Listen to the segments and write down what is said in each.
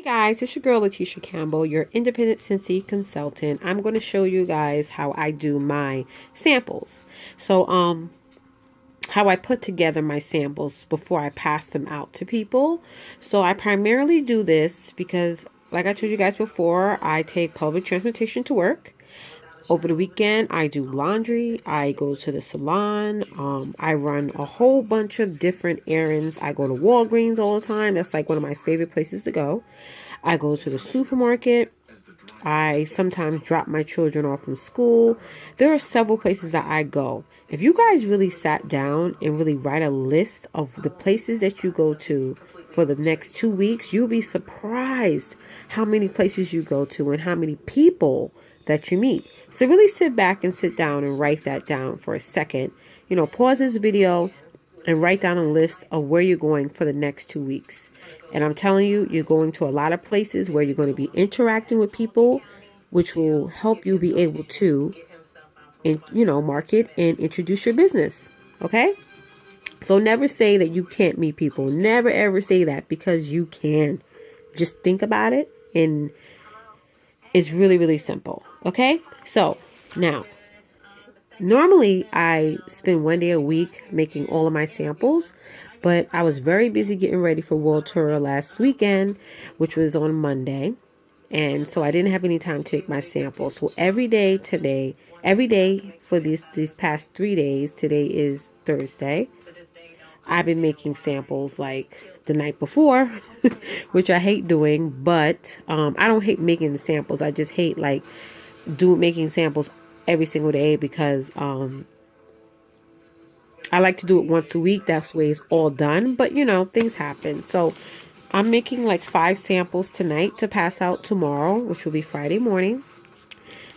Hey guys, it's your girl Letitia Campbell, your independent Scentsy consultant. I'm going to show you guys how I do my samples. So, how I put together my samples before I pass them out to people. So I primarily do this because, like I told you guys before, I take public transportation to work. Over the weekend, I do laundry. I go to the salon. I run a whole bunch of different errands. I go to Walgreens all the time. That's like one of my favorite places to go. I go to the supermarket. I sometimes drop my children off from school. There are several places that I go. If you guys really sat down and really write a list of the places that you go to for the next 2 weeks, you'll be surprised how many places you go to and how many people that you meet. So really sit back and sit down and write that down for a second. You know, pause this video and write down a list of where you're going for the next 2 weeks. And I'm telling you, you're going to a lot of places where you're going to be interacting with people, which will help you be able to, market and introduce your business. Okay? So never say that you can't meet people. Never ever say that, because you can. Just think about it, and it's really, really simple. Okay? So now, normally I spend 1 day a week making all of my samples, but I was very busy getting ready for World Tour last weekend, which was on Monday. And so I didn't have any time to make my samples. So every day for these past 3 days, today is Thursday, I've been making samples like the night before, which I hate doing, but I don't hate making the samples. I just hate making samples every single day, because I like to do it once a week. That's the way it's all done. But, things happen. So I'm making like 5 samples tonight to pass out tomorrow, which will be Friday morning.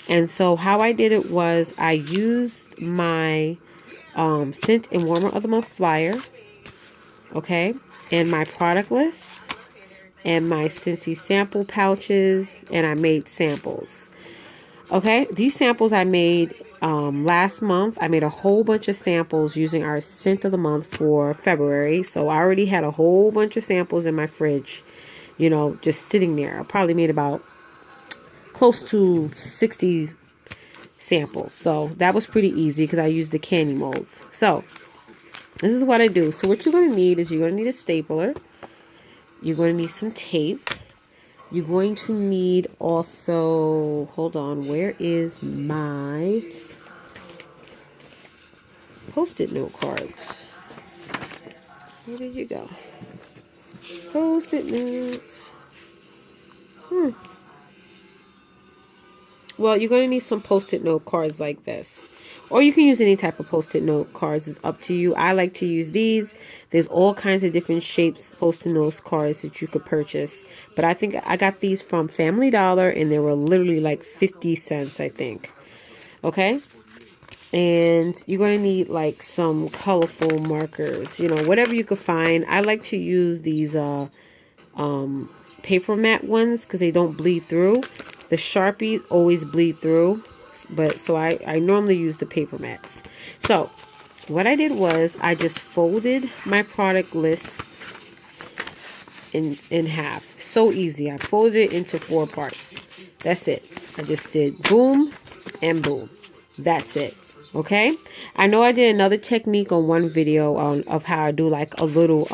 And so how I did it was I used my Scent and Warmer of the Month flyer. Okay. And my product list. And my Scentsy sample pouches. And I made samples. Okay. These samples I made last month. I made a whole bunch of samples using our scent of the month for February. So I already had a whole bunch of samples in my fridge, just sitting there. I probably made about close to 60 samples. So that was pretty easy because I used the candy molds. So this is what I do. So what you're going to need is you're going to need a stapler. You're going to need some tape. You're going to need also, hold on, where is my Post-it note cards? Where did you go? Post-it notes. Well, you're going to need some Post-it note cards like this. Or you can use any type of Post-it note cards. It's up to you. I like to use these. There's all kinds of different shapes Post-it note cards that you could purchase. But I think I got these from Family Dollar, and they were literally like 50 cents, I think. Okay? And you're going to need like some colorful markers, whatever you could find. I like to use these paper matte ones because they don't bleed through. The Sharpies always bleed through, but so I normally use the paper mattes. So what I did was I just folded my product list in half. So easy. I folded it into 4 parts. That's it. I just did boom and boom. That's it. Okay, I know I did another technique on one video of how I do like a little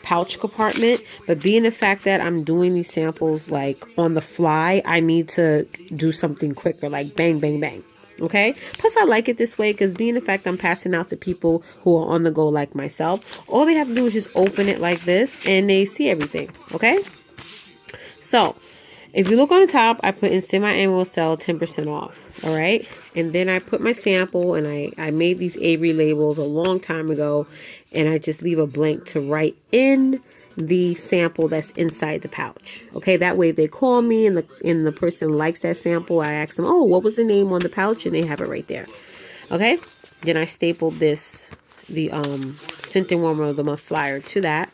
pouch compartment, but being the fact that I'm doing these samples like on the fly, I need to do something quicker, like bang, bang, bang. Okay, plus I like it this way because being the fact I'm passing out to people who are on the go like myself, all they have to do is just open it like this and they see everything. Okay, so if you look on the top, I put in semi-annual sale 10% off. All right. And then I put my sample, and I made these Avery labels a long time ago. And I just leave a blank to write in the sample that's inside the pouch. Okay. That way if they call me and the person likes that sample, I ask them, oh, what was the name on the pouch? And they have it right there. Okay. Then I stapled the Scent and Warmer of the Month flyer to that.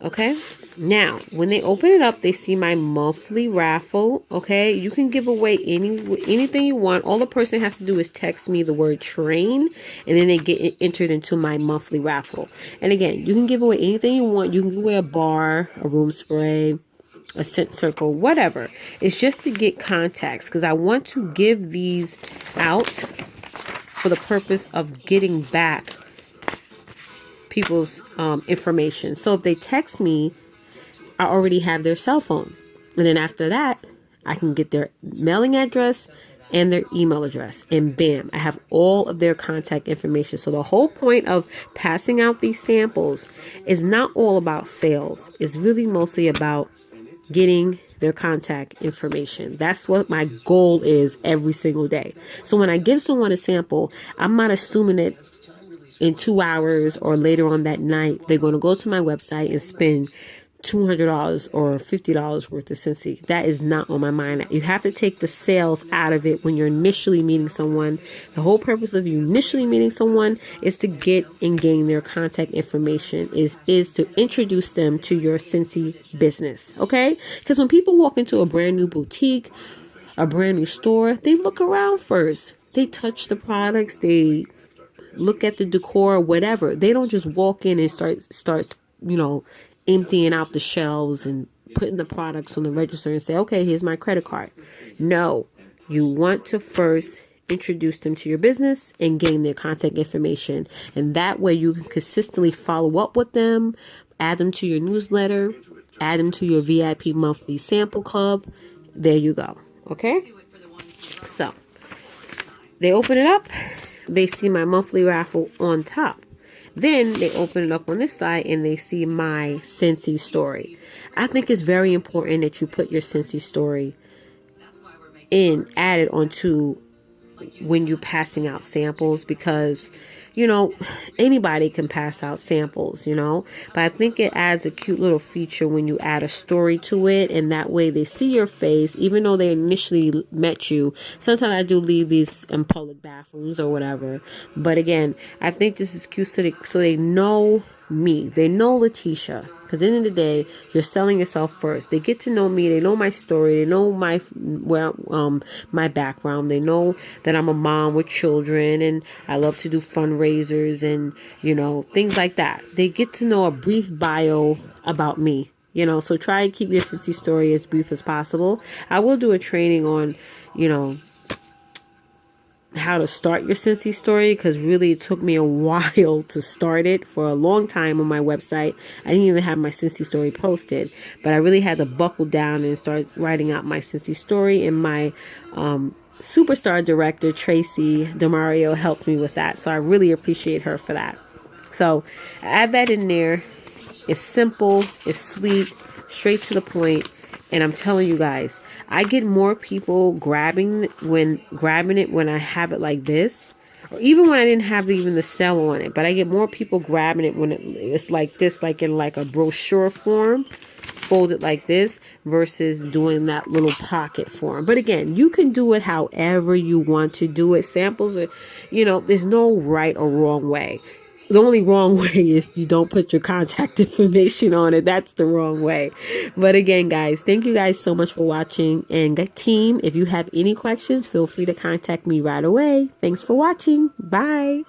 Okay. Now, when they open it up, they see my monthly raffle. Okay. You can give away anything you want. All the person has to do is text me the word train, and then they get entered into my monthly raffle. And again, you can give away anything you want. You can give away a bar, a room spray, a scent circle, whatever. It's just to get contacts because I want to give these out for the purpose of getting back people's information. So if they text me, I already have their cell phone. And then after that, I can get their mailing address and their email address. And bam, I have all of their contact information. So the whole point of passing out these samples is not all about sales. It's really mostly about getting their contact information. That's what my goal is every single day. So when I give someone a sample, I'm not assuming it in 2 hours or later on that night, they're going to go to my website and spend $200 or $50 worth of Scentsy. That is not on my mind. You have to take the sales out of it when you're initially meeting someone. The whole purpose of you initially meeting someone is to get and gain their contact information, is to introduce them to your Scentsy business. Okay? Because when people walk into a brand new boutique, a brand new store, they look around first. They touch the products, they look at the decor, whatever. They don't just walk in and start emptying out the shelves and putting the products on the register and say, okay, here's my credit card. No, you want to first introduce them to your business and gain their contact information. And that way you can consistently follow up with them, add them to your newsletter, add them to your VIP monthly sample club. There you go. Okay. So they open it up. They see my monthly raffle on top. Then they open it up on this side and they see my Scentsy story. I think it's very important that you put your Scentsy story add it onto when you're passing out samples, because anybody can pass out samples, but I think it adds a cute little feature when you add a story to it, and that way they see your face, even though they initially met you. Sometimes I do leave these in public bathrooms or whatever, but again, I think this is cute so they know me, they know Letitia. Because at the end of the day, you're selling yourself first. They get to know me. They know my story. They know my background. They know that I'm a mom with children and I love to do fundraisers and, things like that. They get to know a brief bio about me, So try and keep your Scentsy story as brief as possible. I will do a training on, how to start your Scentsy story, because really it took me a while to start it. For a long time on my website, I didn't even have my Scentsy story posted, but I really had to buckle down and start writing out my Scentsy story, and my superstar director Tracy DeMario helped me with that, so I really appreciate her for that. So add that in there. It's simple, it's sweet, straight to the point. And I'm telling you guys, I get more people grabbing it when I have it like this, or even when I didn't have even the cell on it. But I get more people grabbing it when it's like this, like in like a brochure form, folded like this, versus doing that little pocket form. But again, you can do it however you want to do it. Samples are, there's no right or wrong way. The only wrong way if you don't put your contact information on it. That's the wrong way. But again, guys, thank you guys so much for watching. And team, if you have any questions, feel free to contact me right away. Thanks for watching. Bye.